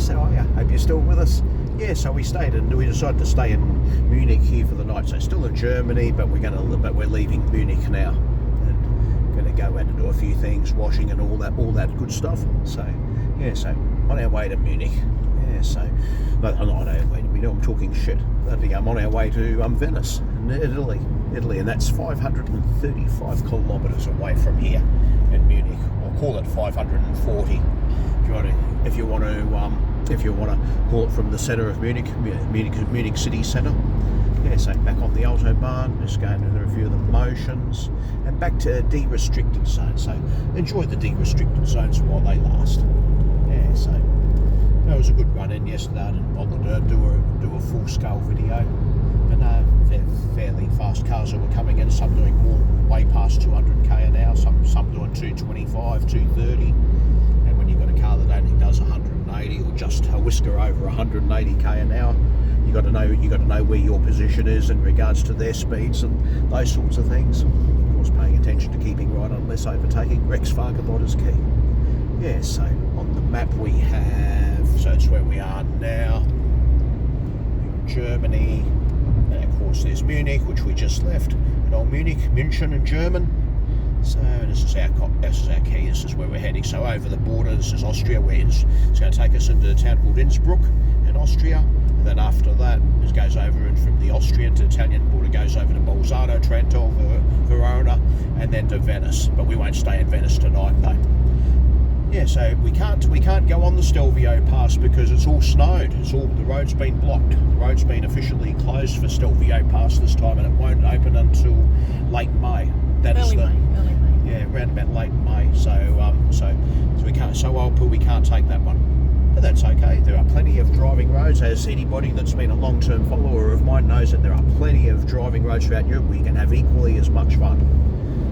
thanks. How are you? Hope you're still with us. Yeah, so we decided to stay in Munich here for the night. So still in Germany, but we're leaving Munich now, and going to go out and do a few things, washing and all that good stuff. So yeah, so on our way to Munich. Yeah, so no, I'm not on our way. We know I'm talking shit. I'm on our way to Venice in Italy, and that's 535 kilometres away from here in Munich. I'll call it 540. If you want to call it from the centre of Munich city centre. Yeah, so back on the autobahn, just going through a few of the motions, and back to de-restricted zones. So enjoy the de-restricted zones while they last. Yeah, so that was a good run in yesterday. I didn't bother to do a full scale video, but no, fairly fast cars that were coming in. Some doing way past 200k an hour. Some doing 225, 230. And when you've got a car that only does 180 or just a whisker over 180k an hour, you got to know where your position is in regards to their speeds and those sorts of things. Of course, paying attention to keeping right on less overtaking. Rex Fagerbot is key. Yeah, so on the map we have, so it's where we are now, Germany, and of course there's Munich, which we just left, and old München in German. So this is our key, this is where we're heading. So over the border, this is Austria, it's going to take us into a town called Innsbruck in Austria, and then after that it goes over, and from the Austrian to Italian border goes over to Bolzano, Trento, Verona, and then to Venice. But we won't stay in Venice tonight though. Yeah, so we can't go on the Stelvio Pass because it's all snowed. The road's been blocked. The road's been officially closed for Stelvio Pass this time, and it won't open until late May. Early May. Yeah, around about late May. So we can't. So we can't take that one. But that's okay. There are plenty of driving roads. As anybody that's been a long-term follower of mine knows, that there are plenty of driving roads throughout Europe where you can have equally as much fun.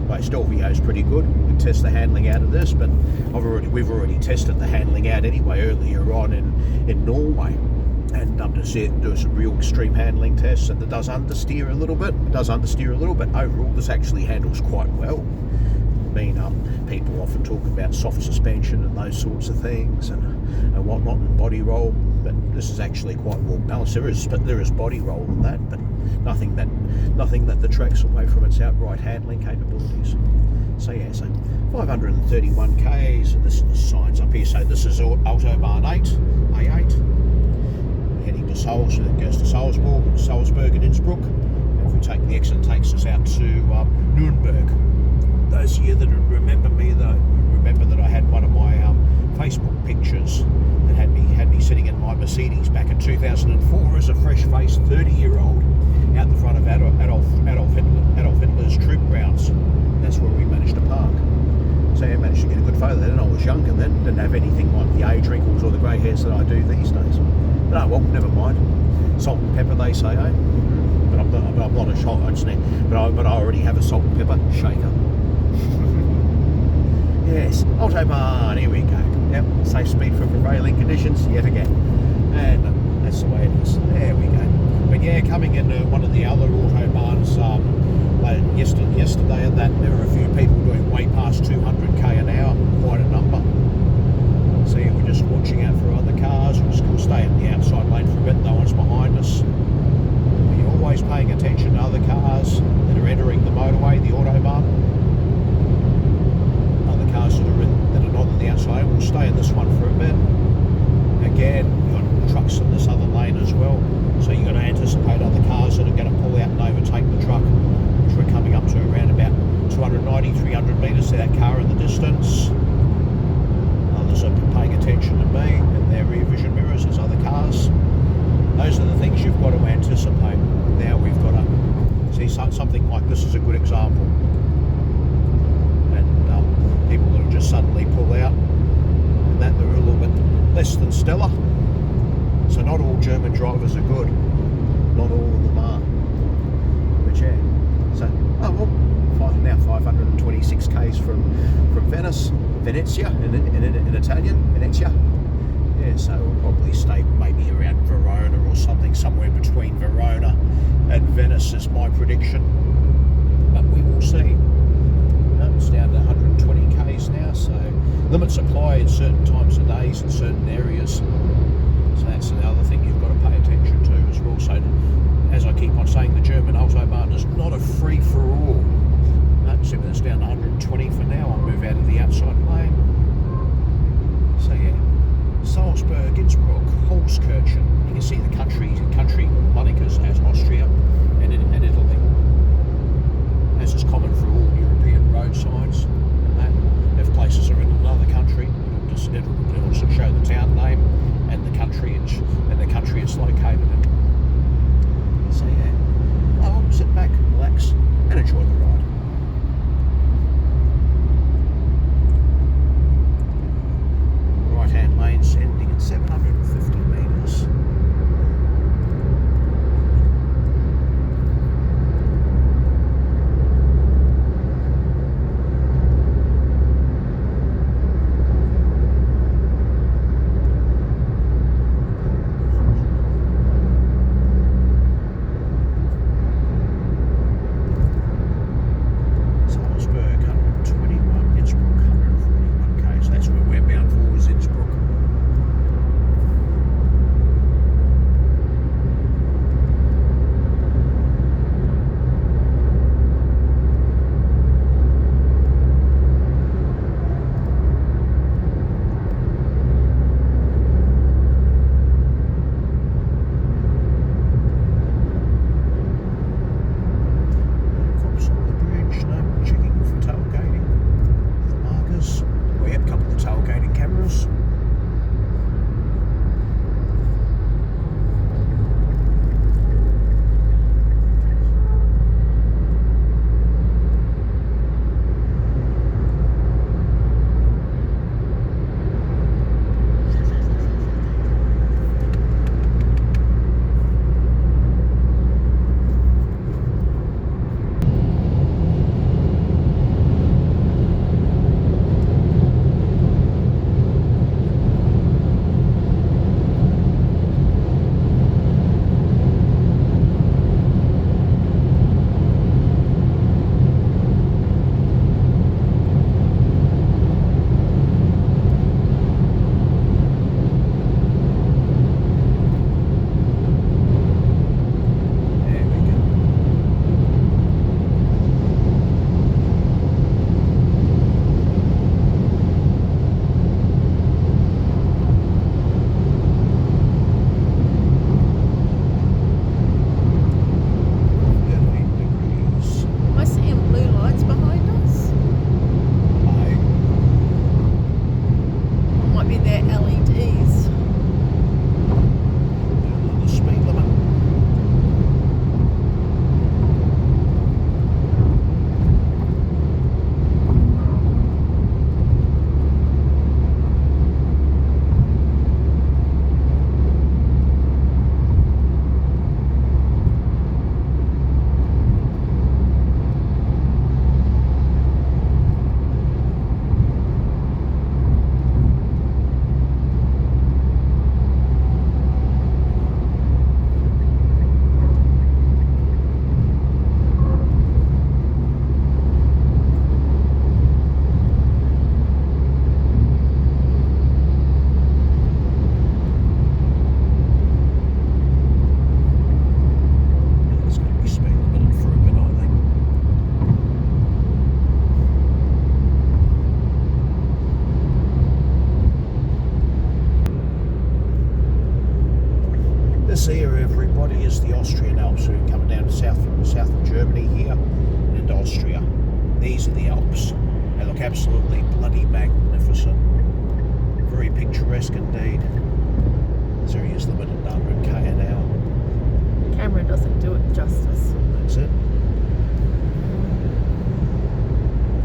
Like Stelvio is pretty good. We can test the handling out of this, but we've already tested the handling out anyway earlier on in Norway, and do some real extreme handling tests, and it does understeer a little bit. Overall, this actually handles quite well. I mean, people often talk about soft suspension and those sorts of things and whatnot, and body roll, but this is actually quite well balanced. There is body roll in that, but nothing that detracts away from its outright handling capabilities. So yeah, so 531 k's, and this is the signs up here. So this is Autobahn 8, A8, heading to Salzburg, goes to Salzburg and Innsbruck. And if we take the exit, it takes us out to Nuremberg. Those of you that remember that I had one of my Facebook pictures that had me sitting in my Mercedes back in 2004 as a fresh-faced 30-year-old out the front of Adolf Hitler's troop grounds. That's where we managed to park. So I managed to get a good photo then. I was younger then, didn't have anything like the age wrinkles or the grey hairs that I do these days. But oh well, never mind. Salt and pepper, they say, eh? But I'm not a shot. But I already have a salt and pepper shaker. Yes, Autobahn, here we go. Yep, safe speed for prevailing conditions yet again. And that's the way it is. There we go. But yeah, coming into one of the other Autobahns yesterday, and that there were a few people doing way past 200k an hour, quite a number. So yeah, we're just watching out for other cars. We're just going to stay in the outside lane for a bit, no one's behind us. We're always paying attention to other cars that are entering the motorway, the Autobahn. Cars that are not on the outside, we'll stay in this one for a bit. Again, you've got trucks in this other lane as well, so you've got to anticipate other cars that are going to pull out and overtake the truck, which we're coming up to around about 290, 300 metres to that car in the distance. Others are paying attention to me and their rear vision mirrors as other cars. Those are the things you've got to anticipate. Now we've got to see something like this is a good example. People that will just suddenly pull out, and that they're a little bit less than stellar. So not all German drivers are good. Not all of them are. But yeah. So now 526 k's from Venezia in Italian, Venezia. Yeah, so we'll probably stay maybe around Verona or something, somewhere between Verona and Venice is my prediction. But we will see. It's down to 120 k's now, so limit supply at certain times of days in certain areas. So that's the other thing you've got to pay attention to as well. So as I keep on saying, the German Autobahn is not a free-for-all. See when it's down to 120 for now. I'll move out of the outside lane. So yeah, Salzburg, Innsbruck, Holzkirchen. You can see the country monikers as Austria and Italy, as is common for all European road signs. And that if places are in another country, it'll also show the town name and the country it's located in. So yeah, I'll sit back, relax, and enjoy the ride. Right-hand lane's ending at 750 metres. This area, everybody, is the Austrian Alps. So we're coming down from the south of Germany here into Austria. These are the Alps. They look absolutely bloody magnificent. Very picturesque indeed. This area is limited to 100k an hour. Camera doesn't do it justice. That's it.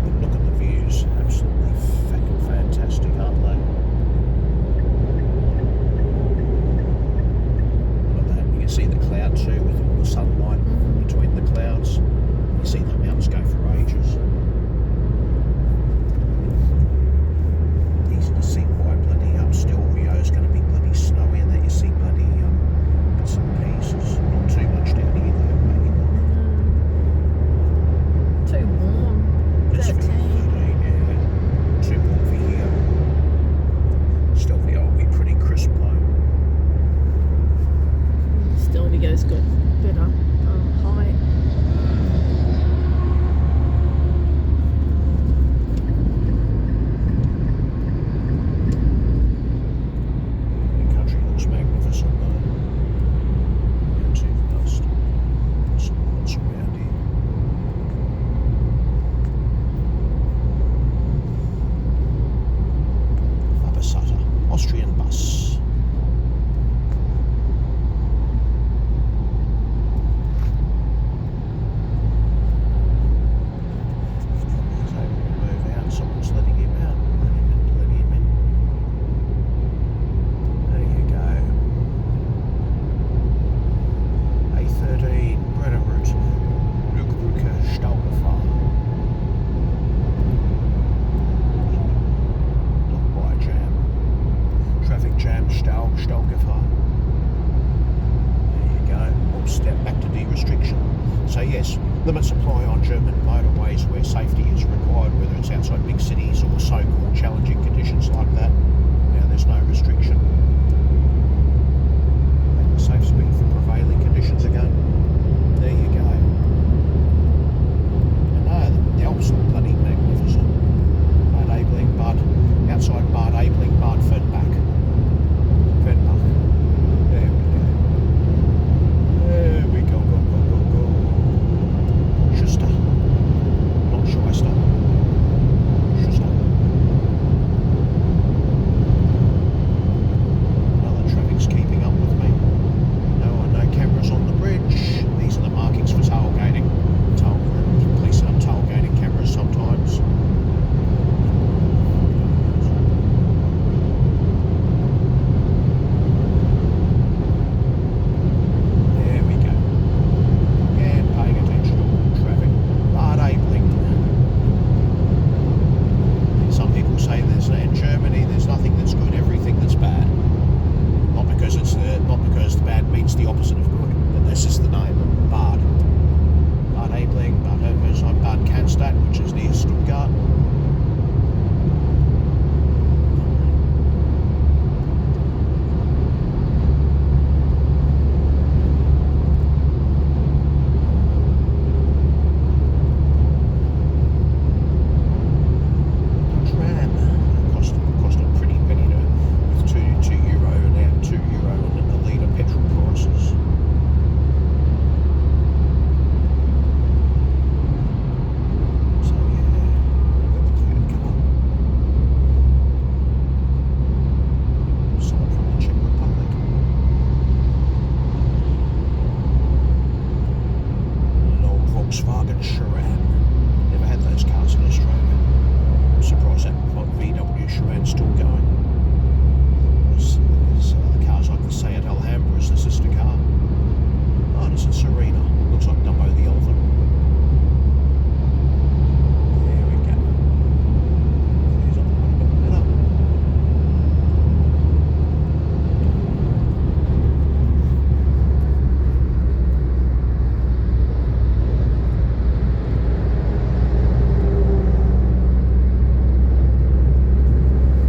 But look at the views. Absolutely fucking fantastic, aren't they? You can see the cloud too, with all the sunlight between the clouds. You see the mountains go for ages. Easy to see why bloody Stelvio is going to be bloody snowy, and that you see bloody bits and pieces. Not too much down here though, maybe not. Austrian bus. He's able to move out. Someone's letting him out. Letting him in. There you go. A13 Brenner Route. Lückbrücke Staugefahr. Traffic jam, Staugefahr. There you go. One step back to de-restriction. So yes, limits apply on German motorways where safety is required, whether it's outside big cities or so-called challenging conditions like that. Now there's no restriction. And safe speed for prevailing conditions again. There you go. And no, the Alps are bloody magnificent. Bad Aibling, outside Bad Aibling, Bad Fernbach. There we go. Go. Schuster. Not Schweister. Schuster. Another traffic's keeping up with me. No cameras on the bridge. These are the markings for tailgating. Police set up tailgating cameras sometimes. The opposite of good, but this is the name. Bad Aibling, Bad Hersheim, Bad Cannstatt, which is near Stuttgart. Cost a pretty penny with €2 now, €2 a litre petrol prices. So yeah, let the cloud come on. Someone from the Czech Republic. An old Volkswagen Charan. Never had those cars in Australia. I'm surprised that VW Charan's still going. There's other cars like the Seat Alhambra is the sister car. Oh, this is Serena. Looks like Dumbo the elephant. There we go. There's a little bit better.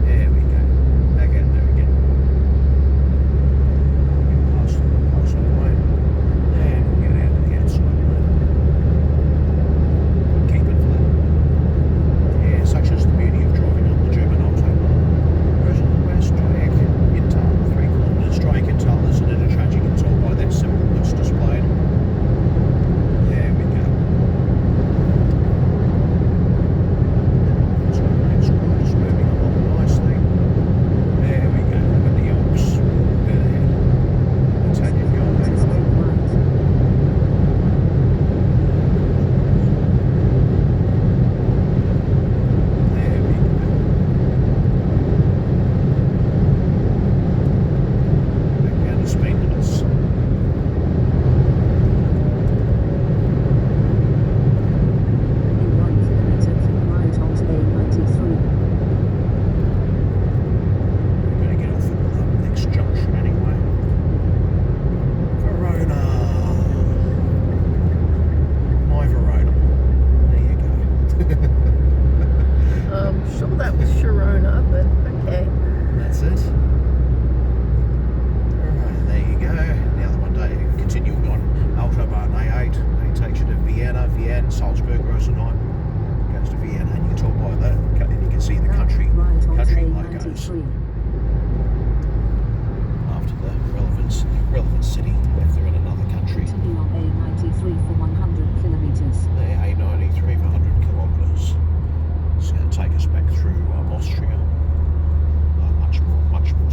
There we go. Back out there again. Past the lane. And we'll get out to the outside lane. Keep it flat. Yeah, such is the beauty of driving on the German autobahn. Whereas on the west, Dreieck Intal, 3 kilometres. Dreieck Intal is an interchange, you can tell by that symbol that's displayed. There we go. So it's good, it's moving along nicely. There we go, look at the Alps. Bit ahead. Take it going. There we go. Back down to speed limits. In 1 kilometre, keep right onto A93. We're going to get off at the next junction anyway. Verona. My Verona. There you go. Sure that was Sharona, but okay. That's it. Alright, there you go. Now the one day continuing on Autobahn A8. It takes you to Vienna, Salzburg, Rosenheim. Goes to Vienna, and you can tell by that, and you can see the country Right onto logos A93. after the relevant city, if they're in another country. Continue on A93 for 100 kilometres. There, A93 for 100 kilometres. It's going to take us back through Austria. Much more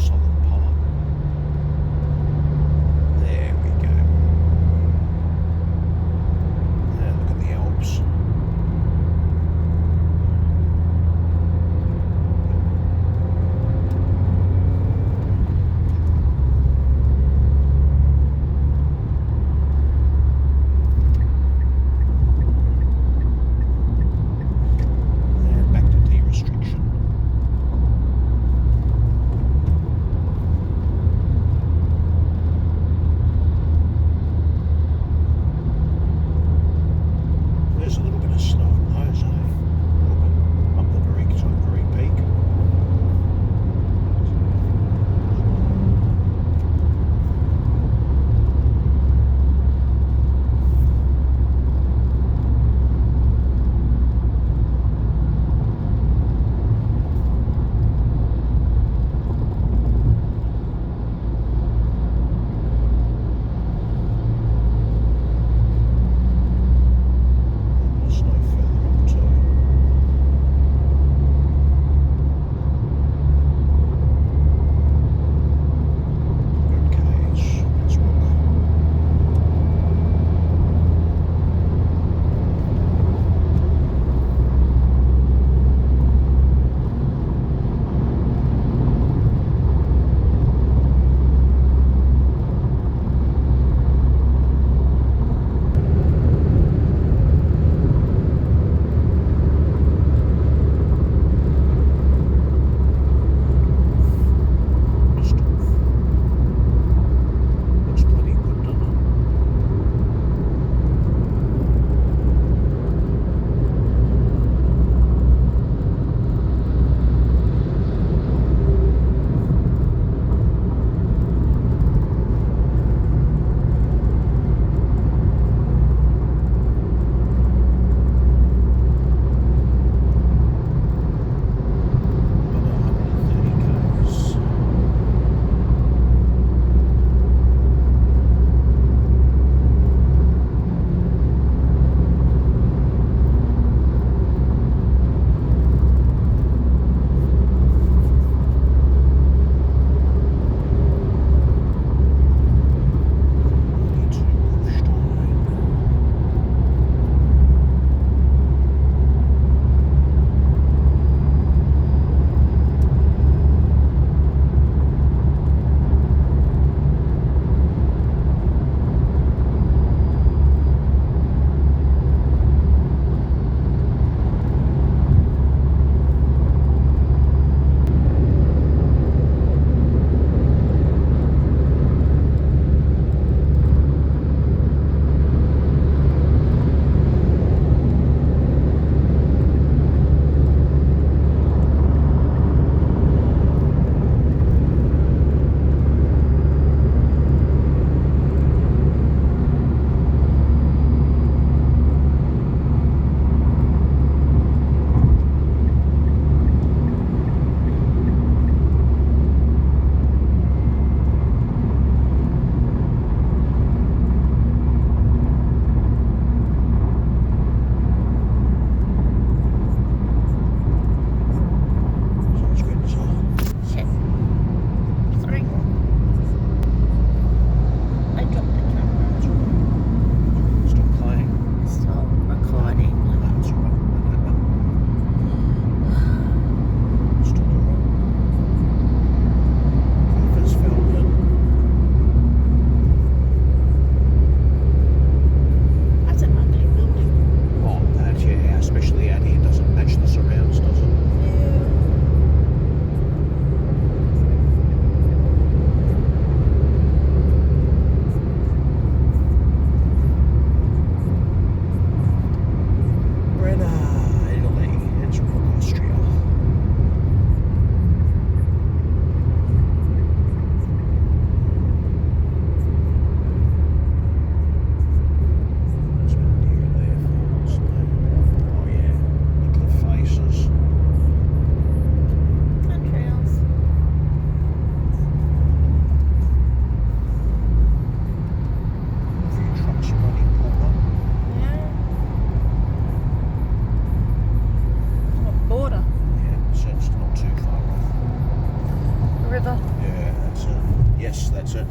river. Yeah, that's it. Yes, that's it.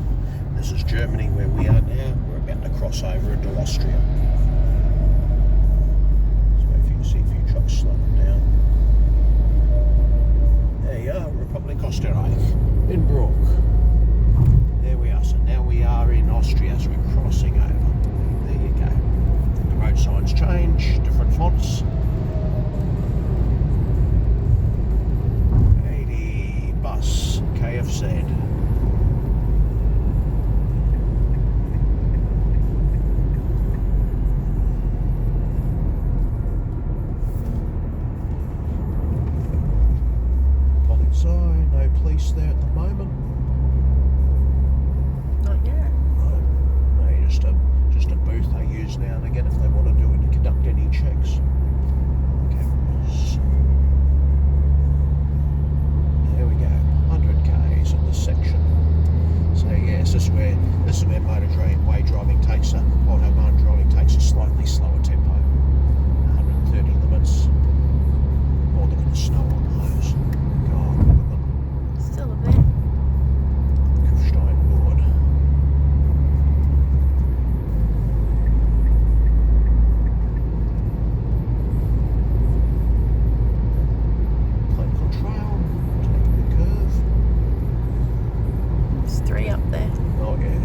This is Germany where we are now. We're about to cross over into Austria. So if you can see a few trucks slowing down. There you are, Republic Österreich, in Brook. There we are. So now we are in Austria, so we're crossing over. There you go. The road signs change, different fonts. 80 bus, KFZ. No police there at the moment. Not yet. No, just a booth they use now and again if they want to do it, conduct any checks. Cameras. There we go. 100 k's in this section. So yes, this is where motorway driving takes autobahn driving takes a slightly slower tempo. 130 limits. Oh, look at the snow on those. God, look at them. Still a bit. Steinboard. Clinical trail, taking the curve. There's 3 up there. Oh yeah.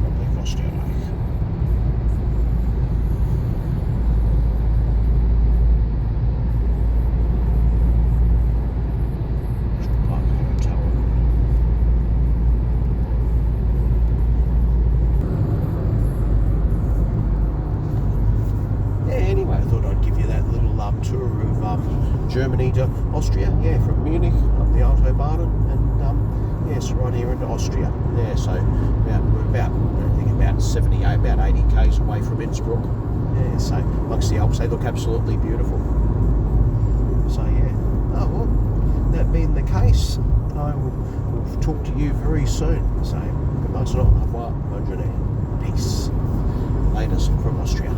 Probably cost you like. Anyway, I thought I'd give you that little tour of Germany to Austria. Yeah, from Munich up the Autobahn and yes, right here into Austria. Yeah, so we're about I think about 78, about 80 k's away from Innsbruck. Yeah, so like the Alps, they look absolutely beautiful. So yeah. Oh well, that being the case, I will talk to you very soon. So, peace. Laters from Austria.